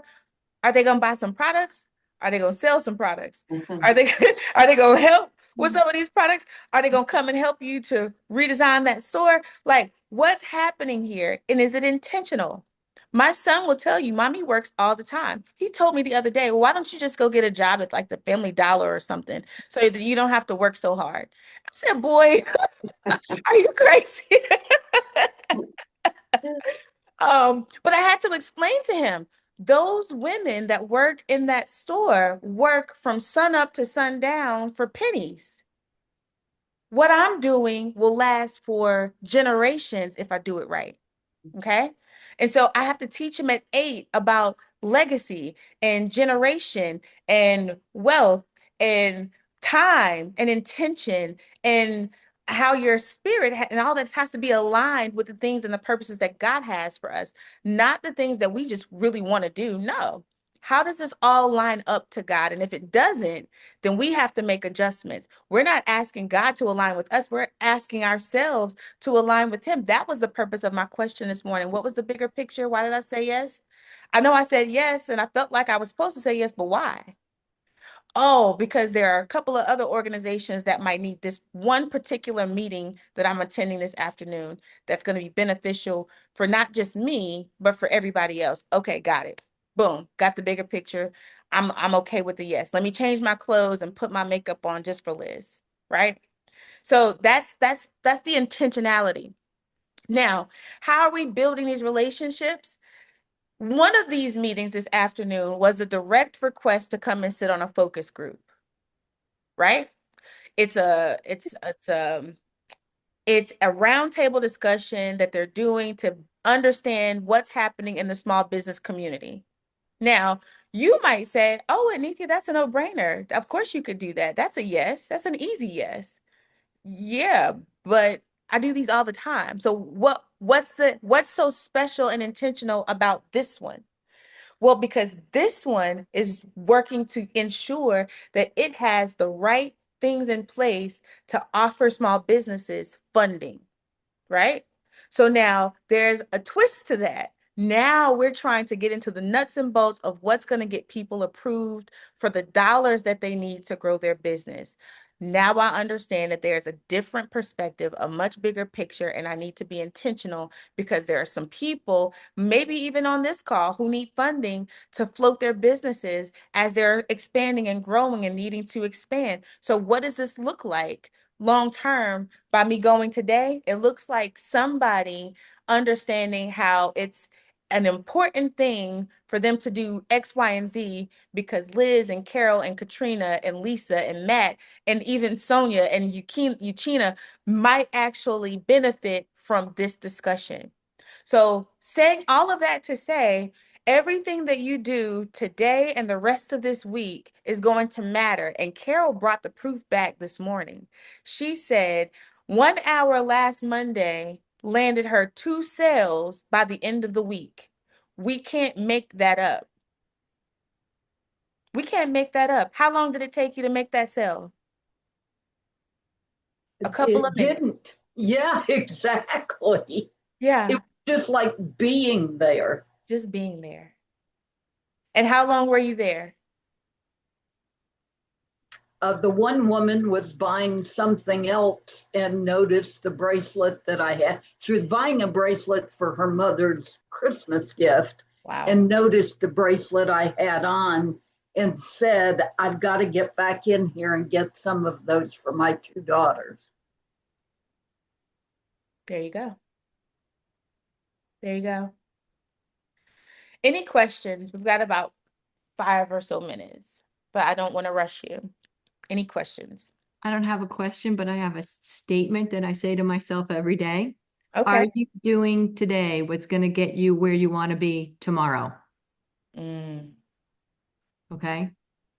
Speaker 1: Are they gonna buy some products? Are they gonna sell some products?
Speaker 3: Mhm.
Speaker 1: Are they are they gonna help with some of these products? Are they gonna come and help you to redesign that store? Like, what's happening here? And is it intentional? My son will tell you, mommy works all the time. He told me the other day, well, why don't you just go get a job at like the Family Dollar or something so that you don't have to work so hard? I said, boy, are you crazy? But I had to explain to him, those women that work in that store work from sun up to sundown for pennies. What I'm doing will last for generations if I do it right. Okay. And so I have to teach him at 8 about legacy and generation and wealth and time and intention and how your spirit and all that has to be aligned with the things and the purposes that God has for us, not the things that we just really want to do. No. How does this all line up to God? And if it doesn't, then we have to make adjustments. We're not asking God to align with us. We're asking ourselves to align with him. That was the purpose of my question this morning. What was the bigger picture? Why did I say yes? I know I said yes, and I felt like I was supposed to say yes, but why? Oh, because there are a couple of other organizations that might need this one particular meeting that I'm attending this afternoon that's going to be beneficial for not just me, but for everybody else. Okay, got it. Boom, got the bigger picture. I'm okay with the yes. Let me change my clothes and put my makeup on just for Liz, right? So that's the intentionality. Now, how are we building these relationships? One of these meetings this afternoon was a direct request to come and sit on a focus group, right? It's a roundtable discussion that they're doing to understand what's happening in the small business community. Now, you might say, "Oh, Anithia, that's a no-brainer. Of course you could do that. That's a yes. That's an easy yes." Yeah, but I do these all the time. So what's so special and intentional about this one? Well, because this one is working to ensure that it has the right things in place to offer small businesses funding, right? So now there's a twist to that. Now we're trying to get into the nuts and bolts of what's going to get people approved for the dollars that they need to grow their business. Now I understand that there's a different perspective, a much bigger picture, and I need to be intentional because there are some people, maybe even on this call, who need funding to float their businesses as they're expanding and growing and needing to expand. So what does this look like long term by me going today? It looks like somebody understanding how it's an important thing for them to do X, Y, and Z because Liz and Carol and Katrina and Lisa and Matt and even Sonia and Eugenia might actually benefit from this discussion. So saying all of that to say, everything that you do today and the rest of this week is going to matter. And Carol brought the proof back this morning. She said 1 hour last Monday landed her 2 sales by the end of the week. We can't make that up. We can't make that up. How long did it take you to make that sale? A couple
Speaker 2: It
Speaker 1: of minutes.
Speaker 2: didn't. Yeah, exactly. It
Speaker 1: Yeah,
Speaker 2: was just like being there.
Speaker 1: just being there. And how long were you there?
Speaker 2: The one woman was buying something else and noticed the bracelet that I had. She was buying a bracelet for her mother's Christmas gift
Speaker 1: Wow.
Speaker 2: and noticed the bracelet I had on and said, I've got to get back in here and get some of those for my 2 daughters.
Speaker 1: There you go. There you go. Any questions? We've got about 5 or so minutes, but I don't want to rush you. Any questions?
Speaker 4: I don't have a question, but I have a statement that I say to myself every day. Are
Speaker 1: Okay.
Speaker 4: you doing today what's going to get you where you want to be tomorrow?
Speaker 1: Mm,
Speaker 4: Okay.
Speaker 1: okay.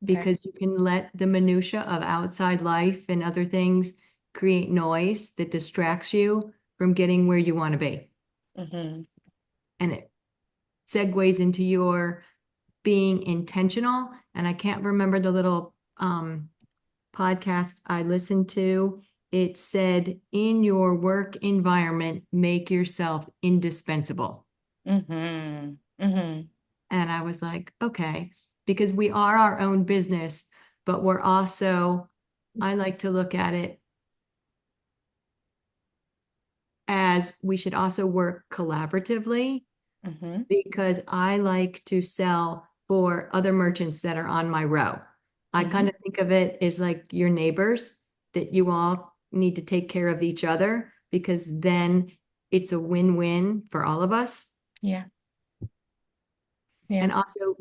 Speaker 4: Because you can let the minutia of outside life and other things create noise that distracts you from getting where you want to be.
Speaker 1: Mm-hmm.
Speaker 4: And it segues into your being intentional. And I can't remember the little podcast I listened to. It said, in your work environment, make yourself indispensable.
Speaker 1: Mm-hmm. Mm-hmm.
Speaker 4: And I was like, okay, because we are our own business, but we're also, I like to look at it as we should also work collaboratively,
Speaker 1: Mm-hmm.
Speaker 4: because I like to sell for other merchants that are on my row. I
Speaker 1: Mm-hmm.
Speaker 4: kind of think of it as like your neighbors, that you all need to take care of each other, because then it's a win-win for all of us.
Speaker 1: Yeah. Yeah.
Speaker 4: And also,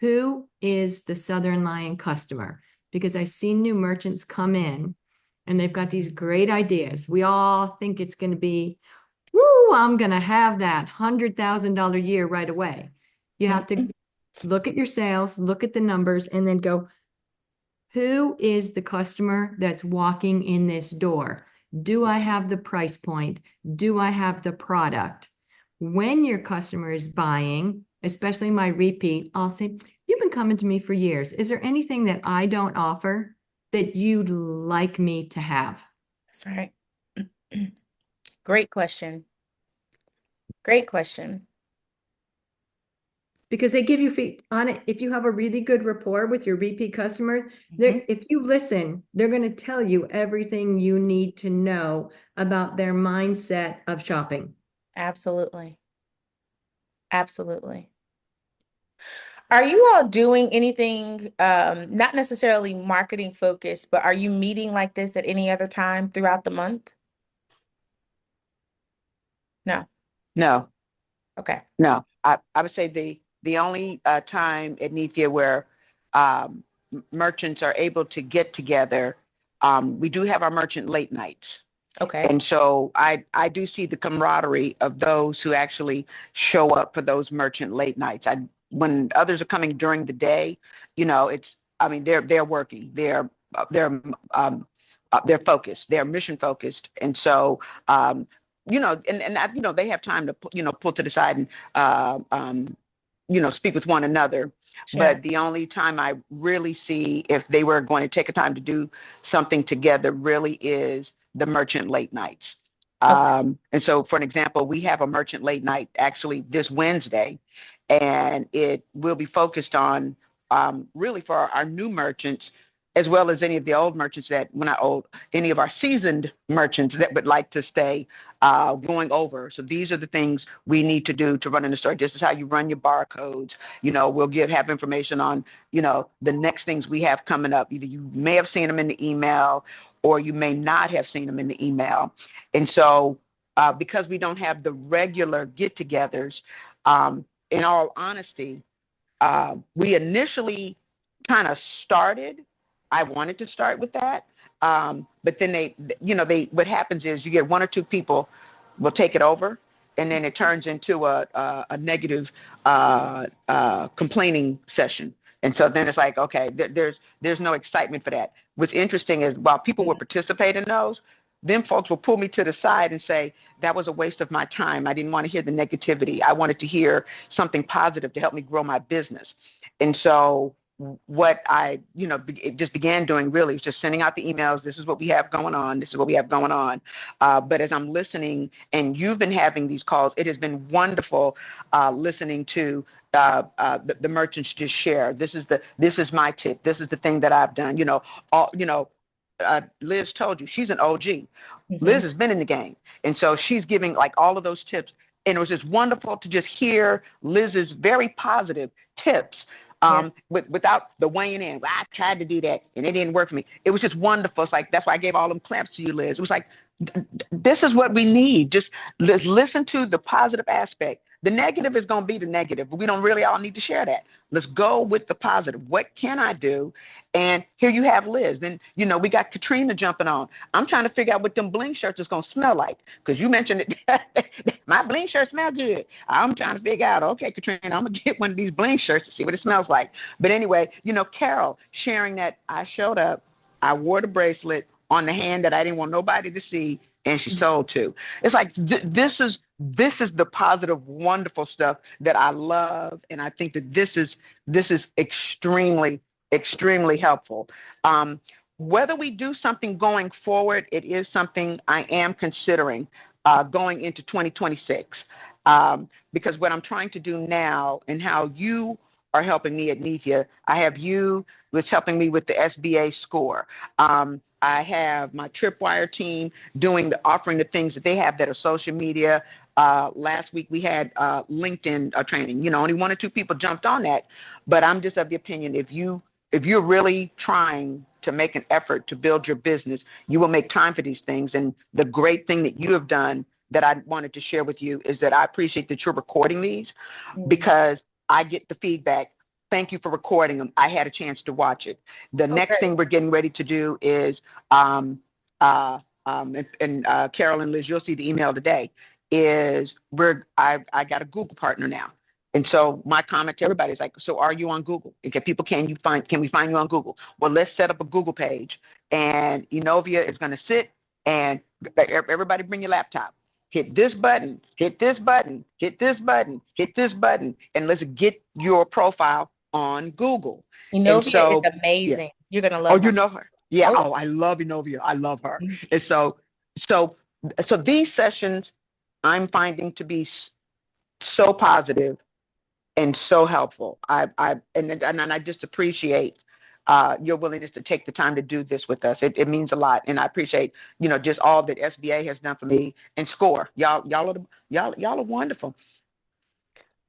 Speaker 4: who is the Southern Lion customer? Because I've seen new merchants come in and they've got these great ideas. We all think it's going to be, woo, I'm going to have that $100,000 year right away. You have to
Speaker 1: Mm-hmm.
Speaker 4: look at your sales, look at the numbers, and then go, who is the customer that's walking in this door? Do I have the price point? Do I have the product? When your customer is buying, especially my repeat, I'll say, you've been coming to me for years. Is there anything that I don't offer that you'd like me to have?
Speaker 1: That's right. Great question. Great question.
Speaker 4: Because they give you feed on it. If you have a really good rapport with your repeat customer,
Speaker 1: Mm-hmm.
Speaker 4: if you listen, they're going to tell you everything you need to know about their mindset of shopping.
Speaker 1: Absolutely. Absolutely. Are you all doing anything, not necessarily marketing focused, but are you meeting like this at any other time throughout the month? No.
Speaker 5: No,
Speaker 1: Okay.
Speaker 5: no. I would say the only time at Nethia where merchants are able to get together, we do have our merchant late nights.
Speaker 1: Okay.
Speaker 5: And so I do see the camaraderie of those who actually show up for those merchant late nights. When others are coming during the day, it's, I mean, they're working, they're they're focused, they're mission focused, and so they have time to pull to the side and speak with one another.
Speaker 1: Sure.
Speaker 5: But the only time I really see if they were going to take a time to do something together really is the merchant late nights.
Speaker 1: Okay.
Speaker 5: And so, for an example, we have a merchant late night actually this Wednesday, and it will be focused on really for our new merchants, as well as any of the old merchants that, when I old, any of our seasoned merchants that would like to stay going over. So these are the things we need to do to run in the store. This is how you run your barcodes. We'll have information on, the next things we have coming up. Either you may have seen them in the email or you may not have seen them in the email. And so because we don't have the regular get-togethers, in all honesty, we initially kind of started. I wanted to start with that, but then what happens is you get one or two people will take it over, and then it turns into a negative complaining session. And so then it's like, okay, there's no excitement for that. What's interesting is while people will participate in those, then folks will pull me to the side and say, that was a waste of my time. I didn't want to hear the negativity. I wanted to hear something positive to help me grow my business. And so what I, just began doing really was just sending out the emails. This is what we have going on. This is what we have going on. But as I'm listening and you've been having these calls, it has been wonderful listening to the merchants just share. This is my tip. This is the thing that I've done. Liz told you she's an OG.
Speaker 1: Mm-hmm.
Speaker 5: Liz has been in the game. And so she's giving like all of those tips. And it was just wonderful to just hear Liz's very positive tips
Speaker 1: Yeah.
Speaker 5: without the weighing in. Well, I tried to do that and it didn't work for me. It was just wonderful. It's like, that's why I gave all them claps to you, Liz. It was like, This is what we need. Just listen to the positive aspect. The negative is going to be the negative, but we don't really all need to share that. Let's go with the positive. What can I do? And here you have Liz. Then, we got Katrina jumping on. I'm trying to figure out what them bling shirts is going to smell like, because you mentioned it. My bling shirt smell good. I'm trying to figure out, okay, Katrina, I'm going to get one of these bling shirts to see what it smells like. But anyway, Carole sharing that I showed up, I wore the bracelet on the hand that I didn't want nobody to see, and she sold to. It's like this is the positive, wonderful stuff that I love, and I think that this is extremely, extremely helpful. Um, Whether we do something going forward, it is something I am considering going into 2026, because what I'm trying to do now, and how you are helping me at Nethia, I have you was helping me with the SBA score. I have my Tripwire team offering the things that they have that are social media. Last week we had LinkedIn training. Only one or two people jumped on that, but I'm just of the opinion, if you're really trying to make an effort to build your business, you will make time for these things. And the great thing that you have done that I wanted to share with you is that I appreciate that you're recording these,
Speaker 1: Mm.
Speaker 5: because I get the feedback. Thank you for recording them. I had a chance to watch it. The
Speaker 1: Oh,
Speaker 5: next
Speaker 1: great.
Speaker 5: thing we're getting ready to do is, and Carol and Liz, you'll see the email today. I got a Google partner now, and so my comment to everybody is like, so are you on Google? Okay, people, can we find you on Google? Well, let's set up a Google page, and Enovia is going to sit, and everybody bring your laptop. Hit this button, hit this button, hit this button, hit this button, and let's get your profile on Google. And
Speaker 1: Enovia is
Speaker 5: so, yeah.
Speaker 1: amazing. You're gonna
Speaker 5: Oh,
Speaker 1: love
Speaker 5: you
Speaker 1: her.
Speaker 5: know her? Yeah.
Speaker 1: Oh,
Speaker 5: Oh, I love Enovia. I love her.
Speaker 1: yeah.
Speaker 5: And so, so these sessions I'm finding to be so positive and so helpful. And I just appreciate your willingness to take the time to do this with us. It means a lot, and I appreciate just all that SBA has done for me and SCORE. Y'all are wonderful.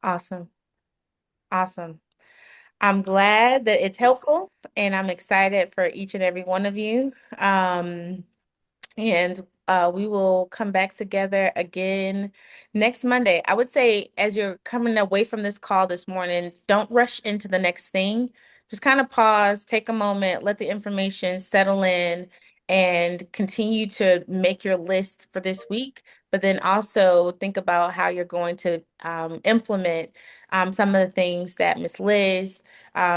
Speaker 1: Awesome. Awesome. I'm glad that it's helpful, and I'm excited for each and every one of you. And we will come back together again next Monday. I would say, as you're coming away from this call this morning, don't rush into the next thing. Just kind of pause, take a moment, let the information settle in, and continue to make your list for this week. But then also think about how you're going to implement some of the things that Miss Liz,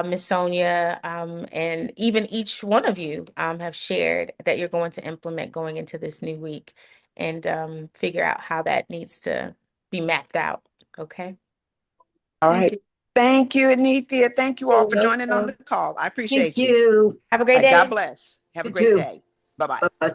Speaker 1: Miss Sonia, and even each one of you have shared that you're going to implement going into this new week, and figure out how that needs to be mapped out. Okay.
Speaker 5: All
Speaker 1: Thank
Speaker 5: right.
Speaker 1: you.
Speaker 5: Thank you, Anithia. Thank you all
Speaker 2: You're
Speaker 5: for joining on the
Speaker 2: welcome.
Speaker 5: call. I
Speaker 2: Thank
Speaker 5: appreciate you.
Speaker 2: you.
Speaker 1: Have a great
Speaker 5: All right, God
Speaker 1: day.
Speaker 5: bless. Have a
Speaker 2: You
Speaker 5: great
Speaker 2: too.
Speaker 5: day. Bye bye.
Speaker 2: Bye bye.